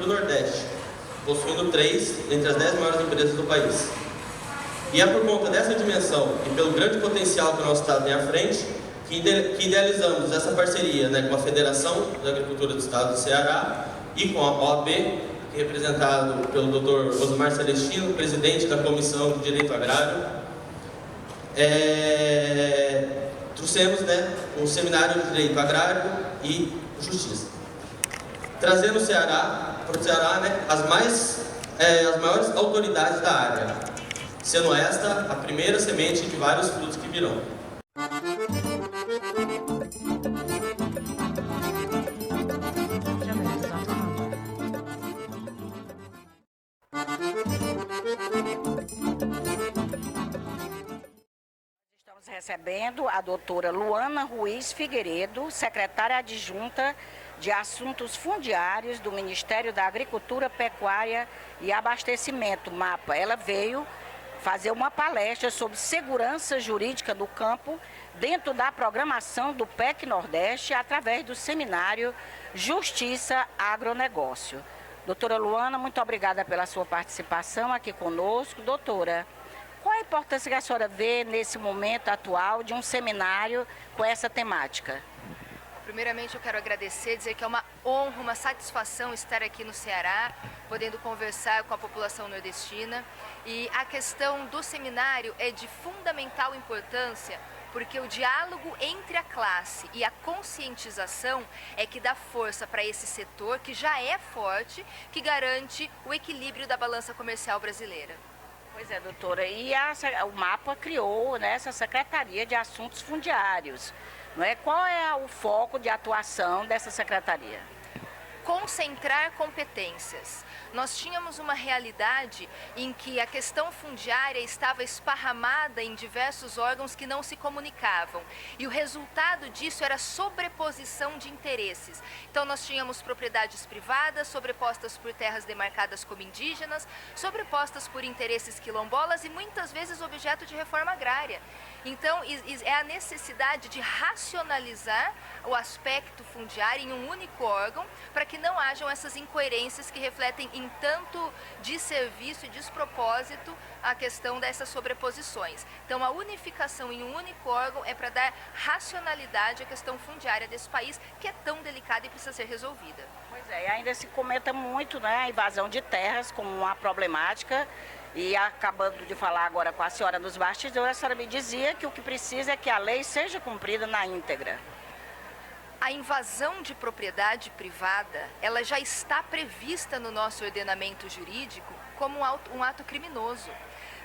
do Nordeste, possuindo 3 entre as 10 maiores empresas do país. E é por conta dessa dimensão e pelo grande potencial que o nosso Estado tem à frente que idealizamos essa parceria, né, com a Federação da Agricultura do Estado do Ceará e com a OAB, representado pelo Dr. Osmar Celestino, presidente da Comissão de Direito Agrário. Trouxemos, né, um seminário de Direito Agrário e Justiça, trazendo para o Ceará, né, as maiores autoridades da área, sendo esta a primeira semente de vários frutos que virão. Estamos recebendo a doutora Luana Ruiz Figueiredo, secretária adjunta de Assuntos Fundiários do Ministério da Agricultura, Pecuária e Abastecimento, MAPA. Ela veio fazer uma palestra sobre segurança jurídica do campo dentro da programação do PEC Nordeste através do seminário Justiça Agronegócio. Doutora Luana, muito obrigada pela sua participação aqui conosco. Doutora, qual a importância que a senhora vê nesse momento atual de um seminário com essa temática? Primeiramente, eu quero agradecer, dizer que é uma honra, uma satisfação estar aqui no Ceará, podendo conversar com a população nordestina. E a questão do seminário é de fundamental importância, porque o diálogo entre a classe e a conscientização é que dá força para esse setor, que já é forte, que garante o equilíbrio da balança comercial brasileira. Pois é, doutora, e o MAPA criou, né, essa Secretaria de Assuntos Fundiários. Não é? Qual é o foco de atuação dessa secretaria? Concentrar competências. Nós tínhamos uma realidade em que a questão fundiária estava esparramada em diversos órgãos que não se comunicavam. E o resultado disso era sobreposição de interesses. Então nós tínhamos propriedades privadas sobrepostas por terras demarcadas como indígenas, sobrepostas por interesses quilombolas e muitas vezes objeto de reforma agrária. Então, é a necessidade de racionalizar o aspecto fundiário em um único órgão, para que não hajam essas incoerências que refletem em tanto desserviço e despropósito a questão dessas sobreposições. Então, a unificação em um único órgão é para dar racionalidade à questão fundiária desse país, que é tão delicada e precisa ser resolvida. Pois é, e ainda se comenta muito, né, a invasão de terras como uma problemática. E acabando de falar agora com a senhora nos bastidores, a senhora me dizia que o que precisa é que a lei seja cumprida na íntegra. A invasão de propriedade privada, ela já está prevista no nosso ordenamento jurídico como um ato criminoso.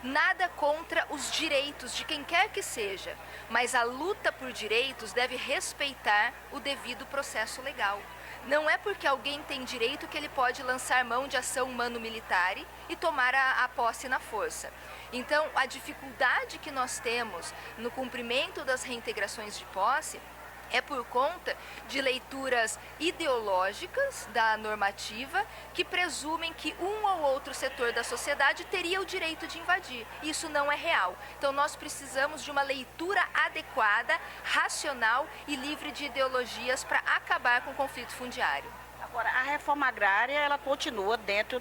Nada contra os direitos de quem quer que seja, mas a luta por direitos deve respeitar o devido processo legal. Não é porque alguém tem direito que ele pode lançar mão de ação humano-militar e tomar a posse na força. Então, a dificuldade que nós temos no cumprimento das reintegrações de posse é por conta de leituras ideológicas da normativa que presumem que um ou outro setor da sociedade teria o direito de invadir. Isso não é real. Então nós precisamos de uma leitura adequada, racional e livre de ideologias para acabar com o conflito fundiário. Agora, a reforma agrária, ela continua dentro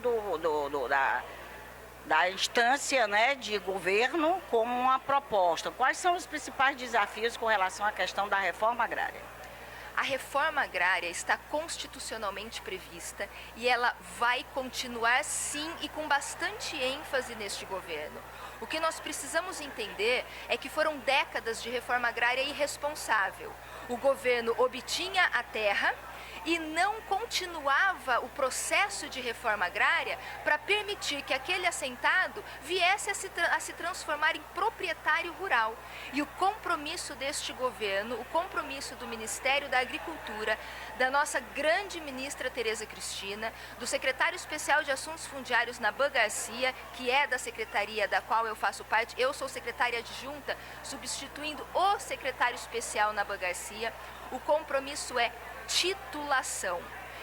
da instância, né, de governo como uma proposta. Quais são os principais desafios com relação à questão da reforma agrária? A reforma agrária está constitucionalmente prevista e ela vai continuar sim e com bastante ênfase neste governo. O que nós precisamos entender é que foram décadas de reforma agrária irresponsável. O governo obtinha a terra e não continuava o processo de reforma agrária para permitir que aquele assentado viesse a se transformar em proprietário rural. E o compromisso deste governo, o compromisso do Ministério da Agricultura, da nossa grande ministra Tereza Cristina, do secretário especial de Assuntos Fundiários Naban Garcia, que é da secretaria da qual eu faço parte, eu sou secretária adjunta, substituindo o secretário especial Naban Garcia, o compromisso é titulação.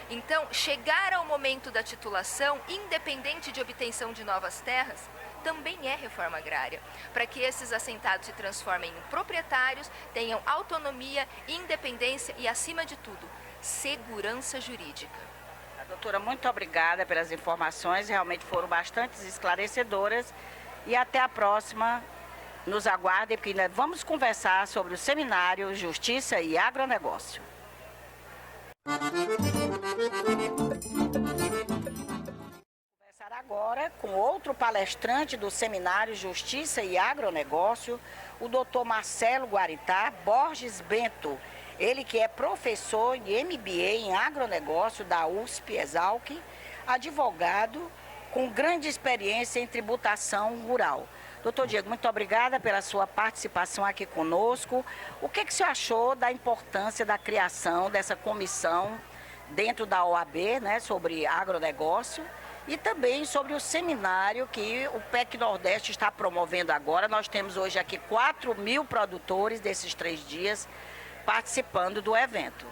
Então, chegar ao momento da titulação, independente de obtenção de novas terras, também é reforma agrária, para que esses assentados se transformem em proprietários, tenham autonomia, independência e, acima de tudo, segurança jurídica. Tá Doutora, muito obrigada pelas informações, realmente foram bastante esclarecedoras. E até a próxima. Nos aguardem, porque ainda vamos conversar sobre o seminário Justiça e Agronegócio. Conversar agora com outro palestrante do seminário Justiça e Agronegócio, o doutor Marcelo Guaritá Borges Bento. Ele que é professor de MBA em agronegócio da USP-Exalc, advogado com grande experiência em tributação rural. Doutor Diego, muito obrigada pela sua participação aqui conosco. O que o senhor achou da importância da criação dessa comissão dentro da OAB, né, sobre agronegócio e também sobre o seminário que o PEC Nordeste está promovendo agora? Nós temos hoje aqui 4.000 produtores desses 3 dias participando do evento.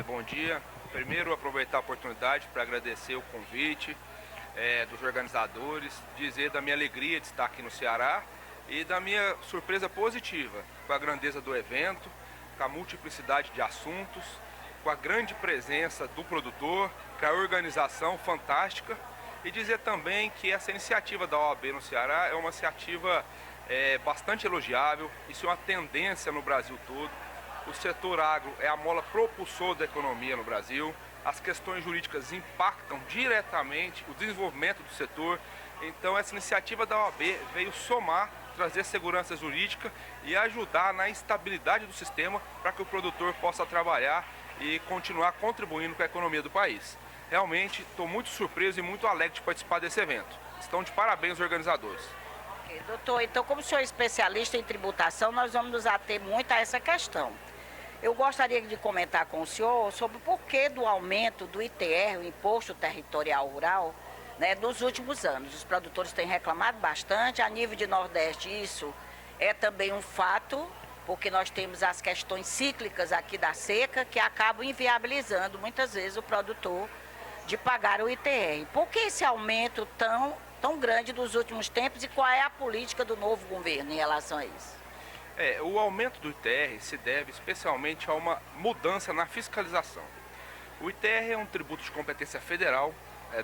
Bom dia. Primeiro, aproveitar a oportunidade para agradecer o convite dos organizadores, dizer da minha alegria de estar aqui no Ceará e da minha surpresa positiva com a grandeza do evento, com a multiplicidade de assuntos, com a grande presença do produtor, com a organização fantástica, e dizer também que essa iniciativa da OAB no Ceará é uma iniciativa bastante elogiável. Isso é uma tendência no Brasil todo. O setor agro é a mola propulsora da economia no Brasil. As questões jurídicas impactam diretamente o desenvolvimento do setor. Então essa iniciativa da OAB veio somar, trazer segurança jurídica e ajudar na estabilidade do sistema para que o produtor possa trabalhar e continuar contribuindo com a economia do país. Realmente estou muito surpreso e muito alegre de participar desse evento. Estão de parabéns os organizadores. Doutor, então como o senhor é especialista em tributação, nós vamos nos ater muito a essa questão. Eu gostaria de comentar com o senhor sobre o porquê do aumento do ITR, o Imposto Territorial Rural, né, nos últimos anos. Os produtores têm reclamado bastante, a nível de Nordeste isso é também um fato, porque nós temos as questões cíclicas aqui da seca que acabam inviabilizando muitas vezes o produtor de pagar o ITR. Por que esse aumento tão grande dos últimos tempos e qual é a política do novo governo em relação a isso? O aumento do ITR se deve especialmente a uma mudança na fiscalização. O ITR é um tributo de competência federal,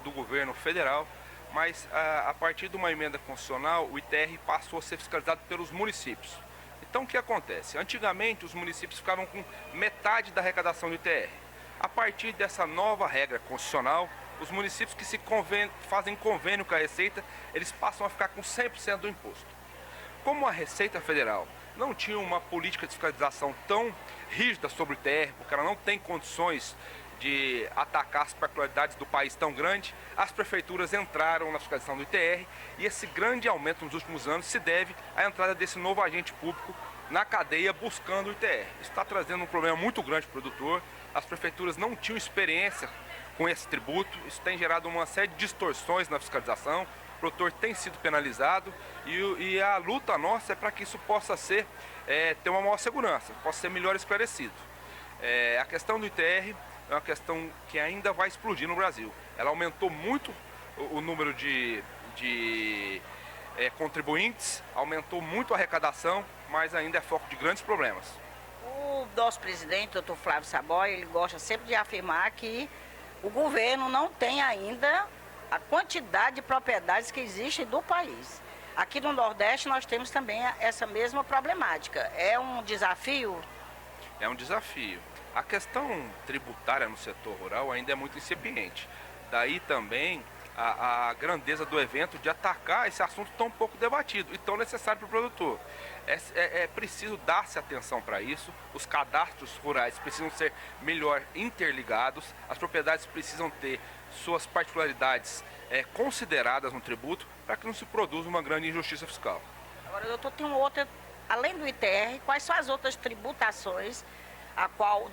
do governo federal, mas a partir de uma emenda constitucional, o ITR passou a ser fiscalizado pelos municípios. Então o que acontece? Antigamente os municípios ficavam com metade da arrecadação do ITR. A partir dessa nova regra constitucional, os municípios que fazem convênio com a Receita, eles passam a ficar com 100% do imposto. Como a Receita Federal não tinha uma política de fiscalização tão rígida sobre o ITR, porque ela não tem condições de atacar as particularidades do país tão grande, as prefeituras entraram na fiscalização do ITR e esse grande aumento nos últimos anos se deve à entrada desse novo agente público na cadeia buscando o ITR. Isso está trazendo um problema muito grande para o produtor. As prefeituras não tinham experiência com esse tributo, isso tem gerado uma série de distorções na fiscalização. O produtor tem sido penalizado e a luta nossa é para que isso possa ser, ter uma maior segurança, possa ser melhor esclarecido. A questão do ITR é uma questão que ainda vai explodir no Brasil. Ela aumentou muito o número de contribuintes, aumentou muito a arrecadação, mas ainda é foco de grandes problemas. O nosso presidente, doutor Flávio Saboia, ele gosta sempre de afirmar que o governo não tem ainda a quantidade de propriedades que existem do país. Aqui no Nordeste nós temos também essa mesma problemática. É um desafio? É um desafio. A questão tributária no setor rural ainda é muito incipiente. Daí também a grandeza do evento de atacar esse assunto tão pouco debatido e tão necessário para o produtor. É preciso dar-se atenção para isso, os cadastros rurais precisam ser melhor interligados, as propriedades precisam ter suas particularidades consideradas no tributo para que não se produza uma grande injustiça fiscal. Agora, doutor, tem outra, além do ITR, quais são as outras tributações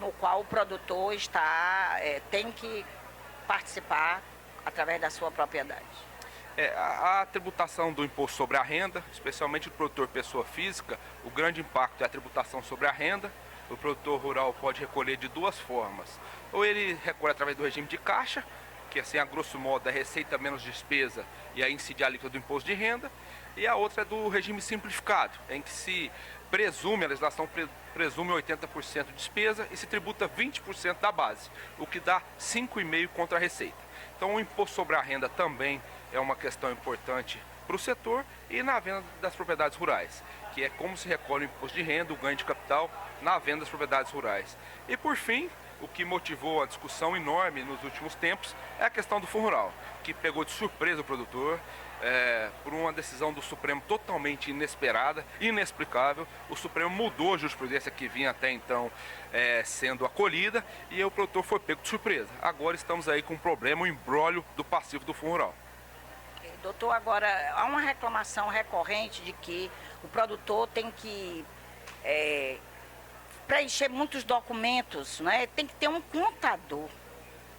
no qual o produtor tem que participar através da sua propriedade? A tributação do imposto sobre a renda, especialmente o produtor pessoa física, o grande impacto é a tributação sobre a renda. O produtor rural pode recolher de duas formas. Ou ele recolhe através do regime de caixa, que assim, a grosso modo, é receita menos despesa e aí incide a alíquota do imposto de renda. E a outra é do regime simplificado, em que se presume, a legislação presume 80% de despesa e se tributa 20% da base, o que dá 5,5% contra a receita. Então o imposto sobre a renda também é uma questão importante para o setor e na venda das propriedades rurais, que é como se recolhe o imposto de renda, o ganho de capital na venda das propriedades rurais. E por fim, o que motivou a discussão enorme nos últimos tempos é a questão do Fundo Rural, que pegou de surpresa o produtor, por uma decisão do Supremo totalmente inesperada, inexplicável. O Supremo mudou a jurisprudência que vinha até então sendo acolhida e o produtor foi pego de surpresa. Agora estamos aí com um problema, um imbróglio do passivo do Fundo Rural. Doutor, agora há uma reclamação recorrente de que o produtor tem que preencher muitos documentos, né? Tem que ter um contador.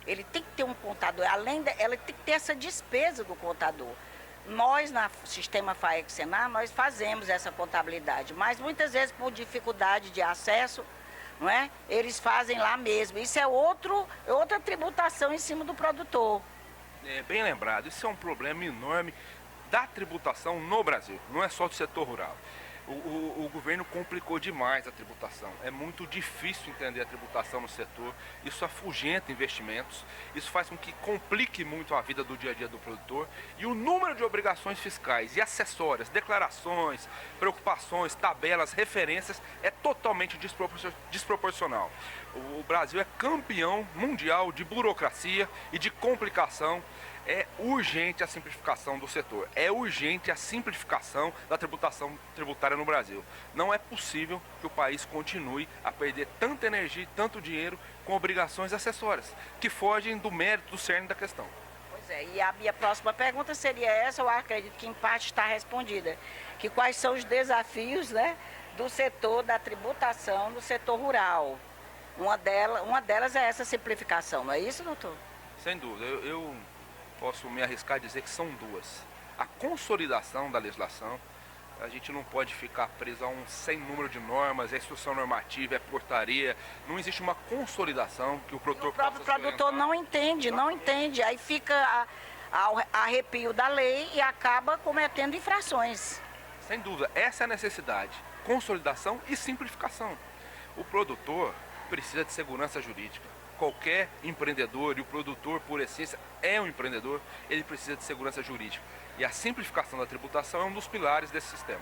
Ele tem que ter um contador, ela tem que ter essa despesa do contador. Nós, na Sistema FAEG-Senar, nós fazemos essa contabilidade, mas muitas vezes por dificuldade de acesso, não é? Eles fazem lá mesmo. Isso é outra tributação em cima do produtor. Bem lembrado, isso é um problema enorme da tributação no Brasil, não é só do setor rural. O governo complicou demais a tributação, é muito difícil entender a tributação no setor, isso afugenta investimentos, isso faz com que complique muito a vida do dia a dia do produtor e o número de obrigações fiscais e acessórias, declarações, preocupações, tabelas, referências é totalmente desproporcional. O Brasil é campeão mundial de burocracia e de complicação. É urgente a simplificação do setor, é urgente a simplificação da tributação tributária no Brasil. Não é possível que o país continue a perder tanta energia e tanto dinheiro com obrigações acessórias, que fogem do mérito, do cerne da questão. Pois é, e a minha próxima pergunta seria essa, eu acredito que em parte está respondida, que quais são os desafios, né, do setor da tributação no setor rural. Uma delas é essa simplificação, não é isso, doutor? Sem dúvida, eu posso me arriscar a dizer que são duas. A consolidação da legislação, a gente não pode ficar preso a um sem número de normas, é instrução normativa, é portaria, não existe uma consolidação que o produtor possa... O próprio produtor não entende, aí fica ao arrepio da lei e acaba cometendo infrações. Sem dúvida, essa é a necessidade, consolidação e simplificação. O produtor precisa de segurança jurídica. Qualquer empreendedor, e o produtor por essência é um empreendedor, ele precisa de segurança jurídica. E a simplificação da tributação é um dos pilares desse sistema.